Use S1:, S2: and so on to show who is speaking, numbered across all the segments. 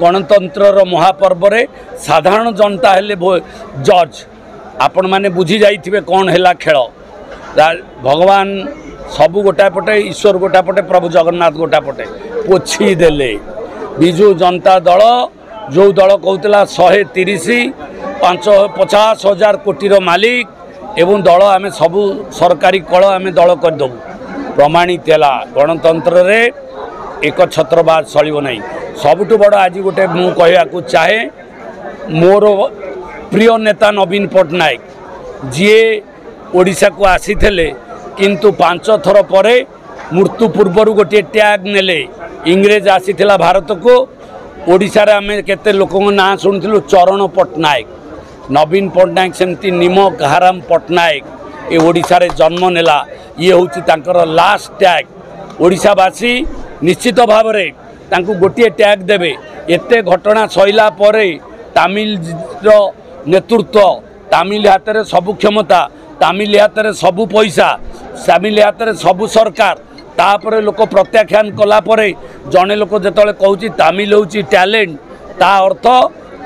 S1: गणतंत्र महापर्व रे साधारण जनता हेले जज आपण माने बुझी जाइथिबे कौन हैला खेल भगवान सबू गोटा पटे ईश्वर गोटा पटे प्रभु जगन्नाथ गोटा पटे पोछी देले विजु जनता दल जो दल कहूला 130 550,000 कोटीर मालिक एवं दल आमे सबू सरकारी कल आमे दल करदेबू प्रमाणित है गणतंत्र रे एक छत्रवाद चलो ना सबुठ बड़ आज गोटे मु कहवाक चाहे मोर प्रिय नेता नवीन पट्टनायक जी ओडिशा को आसी किंतु 5 थर पर मृत्यु पूर्वर गोटे टैग नेले इंग्रेज आसीथिला भारत को ओडिशा रे आमे केते लोकों ना शुणुलु चरण पट्टनायक नवीन पट्टनायक सेमती निमक हाराम पट्टनायक ये ओडिशा रे जन्म नेला ये होची तांकर लास्ट टैग ओडिशावासी निश्चित भाव रे तांकु गोटे टैग देबे एते घटना सैला परे तमिल नेतृत्व तमिल हाथ में सबू क्षमता तमिल हाथ में सबू पैसा तमिल हाथ में सबू सरकार तापर लोक प्रत्याख्यान कलापर जड़े लोक जो कहूँ तमिल हूँ टैलेंट ता अर्थ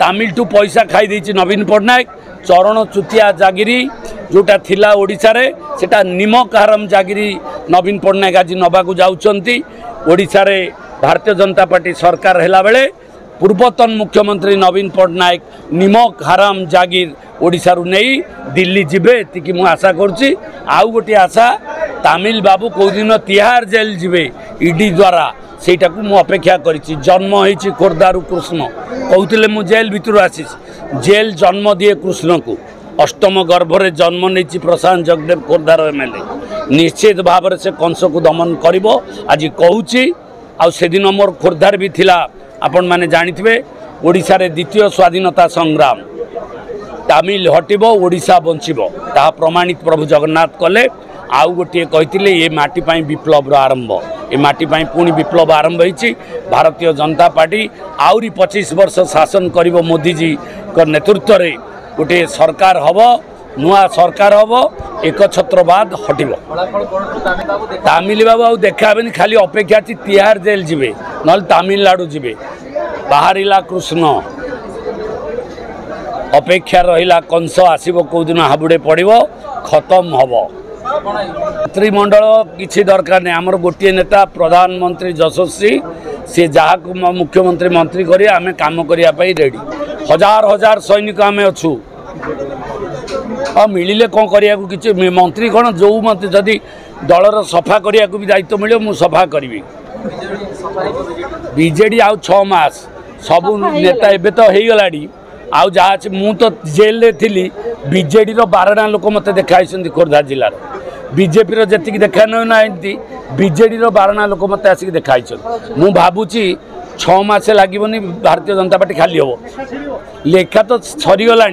S1: तमिल टू पैसा खाई देछि नवीन पट्टनायक चरण चुतिया जागिरी जोटा थिला ओडिशा रे सेटा निमक हारम जागिरी नवीन पट्टनायक आज नबाकू जाउछंती ओडिशा रे भारतीय जनता पार्टी सरकार हैला बेले पूर्वतन मुख्यमंत्री नवीन पट्टनायक निमक हाराम जागिर ओडिशा रु नहीं दिल्ली जिबे एतिकी मु आशा करुच्ची आउ गोटे आशा तमिल बाबू कौ दिन तिहार जेल जिबे ईडी द्वारा सेटा को मु अपेक्षा करिछि जन्म होइछि खोर्धारु कृष्ण कहूतिले मु जेल भितर आसी जेल जन्म दिए कृष्ण को अष्टम गर्भरे जन्म नहीं प्रशांत जगदेव खोर्धार एमएलए निश्चित भाव से कंस को दमन करिवो आज कहूछि आ सेदिन मोर खोर्धार भी थिला आपण माने जानिथिबे ओडिशा रे द्वितीय स्वाधीनता संग्राम तमिल हटिबो ओडिशा बंचिबो ता प्रमाणित प्रभु जगन्नाथ कले आउ गोटे कहिथिले ये माटी पाई विप्लव आरंभ ये माटी पाई पुणी विप्लव आरंभ होइछि भारतीय जनता पार्टी आउरी 25 वर्ष शासन करिवो मोदी जी को नेतृत्व रे गोटे सरकार हबो नुआ सरकार हबो एक छत्रवाद हटिबो तमिल बाबू आउ देखाबेनी खाली अपेक्षा थी तिहार जेल जिबे नल तमिलनाडु जिबे बाहरिला कृष्ण अपेक्षा रहिला कंस आसीबो को दिन हाबुडे पड़िबो खत्म हबो मंत्रिमंडल किसी दरकार नहीं आमर गोटे नेता प्रधानमंत्री यशस्वी सी जहाँ को मुख्यमंत्री मंत्री करी आमे काम करने रेडी हजार हजार सैनिक आम अच्छू मिले कौन करिया कि मंत्री कौन जो मंत्री जदि दलर सफा करने भी दायित्व मिले मु सफा करी बीजेडी आउ 6 मास सबू नेता एबे तो हो गलाड़ी आउ जहाँ मु तो जेल रे थी बीजेडी रो 12 लोक मत देखाई खोर्धा जिलार बीजेपी रो जति देखा ना बीजेडी रो 12 लोक मत आसिक देखाई मु भावुची 6 मास लगे भारतीय जनता पार्टी खाली हम लेखा तो सरीगला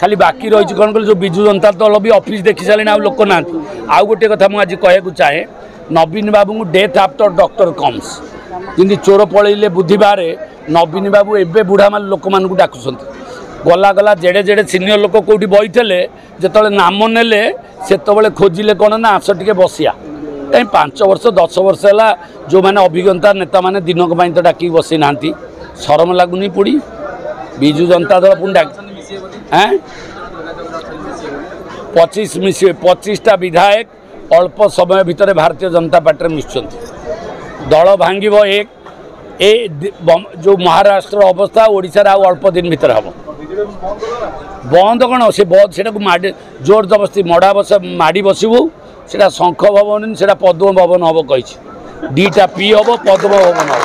S1: खाली बाकी रही कौन कह जो विजु जनता दल भी ऑफिस देखी सारे आ लोक ना आउ गोटे कथा मुझे कहूँ चाहे नवीन बाबू को डेथ आफ्टर डॉक्टर कम्स जमी चोर पलैले बुधवार नवीन बाबू एवं बुढ़ा मान लोक मान डाकुंट गला गला जेड़े जेड़े सीनियर लोक कौटी बहीते जो नाम नेले से खोजिले कौन ना आस टे बसिया कहीं 5 वर्ष 10 वर्ष है जो मैंने अभिज्ञता नेता मैंने दिनक तो डाक बसी ना शरम लगुनि पुड़ी विजु जनता दल पुणी डाक 25 मिसे 25टा विधायक अल्प समय भितर भारतीय जनता पार्टी में मिशुं दल भांग एक जो महाराष्ट्र अवस्था ओडिशा आउ अल्प दिन भीतर हम बंद कौन से जोर जबरदस्ती मड़ा बस माड़ी बसबू से शंख भवन से पद्म भवन हम कही 2टा पी हम पद्म भवन हम।